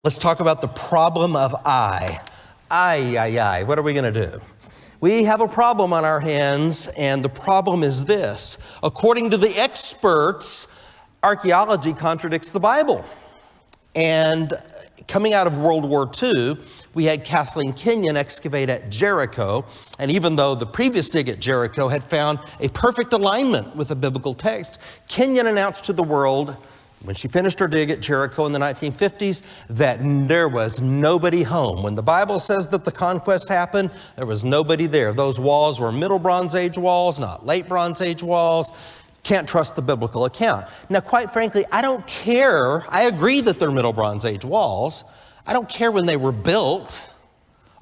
Let's talk about the problem of I. I. What are we going to do? We have a problem on our hands, and the problem is this. According to the experts, archaeology contradicts the Bible. And coming out of World War II, we had Kathleen Kenyon excavate at Jericho. And even though the previous dig at Jericho had found a perfect alignment with the biblical text, Kenyon announced to the world, when she finished her dig at Jericho in the 1950s, that there was nobody home. When the Bible says that the conquest happened, there was nobody there. Those walls were Middle Bronze Age walls, not Late Bronze Age walls. Can't trust the biblical account. Now, quite frankly, I don't care. I agree that they're Middle Bronze Age walls. I don't care when they were built.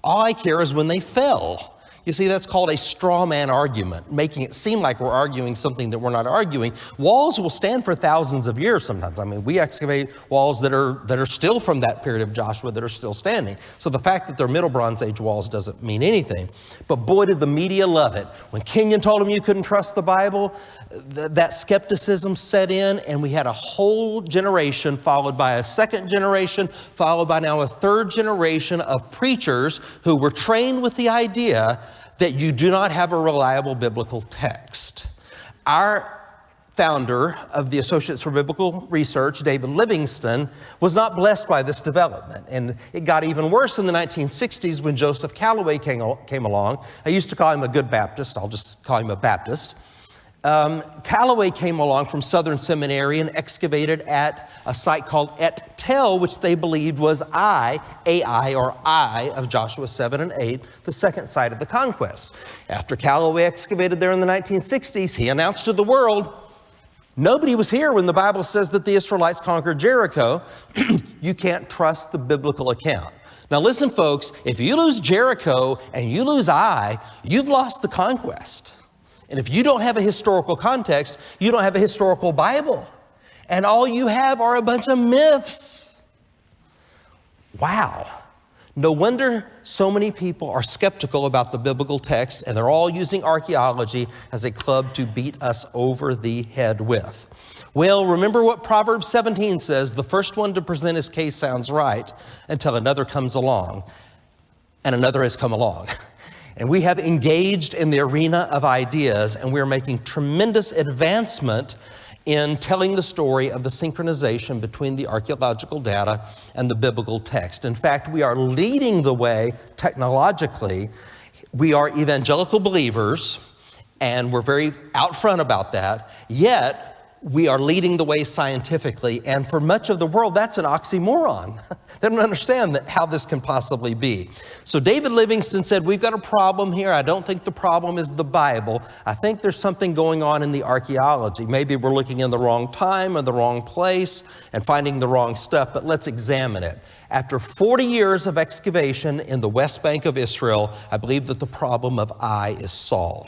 All I care is when they fell. You see, that's called a straw man argument, making it seem like we're arguing something that we're not arguing. Walls will stand for thousands of years sometimes. I mean, we excavate walls that are still from that period of Joshua that are still standing. So the fact that they're Middle Bronze Age walls doesn't mean anything. But boy, did the media love it. When Kenyon told them you couldn't trust the Bible, that skepticism set in, and we had a whole generation followed by a second generation, followed by now a third generation of preachers who were trained with the idea that you do not have a reliable biblical text. Our founder of the Associates for Biblical Research, David Livingston, was not blessed by this development. And it got even worse in the 1960s when Joseph Calloway came along. I used to call him a good Baptist. I'll just call him a Baptist. Calloway came along from Southern Seminary and excavated at a site called Et Tel, which they believed was I of Joshua 7 and 8, the second site of the conquest. After Calloway excavated there in the 1960s, he announced to the world, nobody was here when the Bible says that the Israelites conquered Jericho. You can't trust the biblical account. Now listen, folks, if you lose Jericho and you lose you've lost the conquest. And if you don't have a historical context, you don't have a historical Bible. And all you have are a bunch of myths. Wow. No wonder so many people are skeptical about the biblical text, and they're all using archaeology as a club to beat us over the head with. Well, remember what Proverbs 17 says, the first one to present his case sounds right until another comes along, and another has come along. And we have engaged in the arena of ideas, and we're making tremendous advancement in telling the story of the synchronization between the archaeological data and the biblical text. In fact, we are leading the way technologically. We are evangelical believers, and we're very out front about that, yet we are leading the way scientifically, and for much of the world, that's an oxymoron. They don't understand how this can possibly be. So David Livingston said, we've got a problem here. I don't think the problem is the Bible. I think there's something going on in the archaeology. Maybe we're looking in the wrong time or the wrong place and finding the wrong stuff, but let's examine it. After 40 years of excavation in the West Bank of Israel, I believe that the problem of I is solved.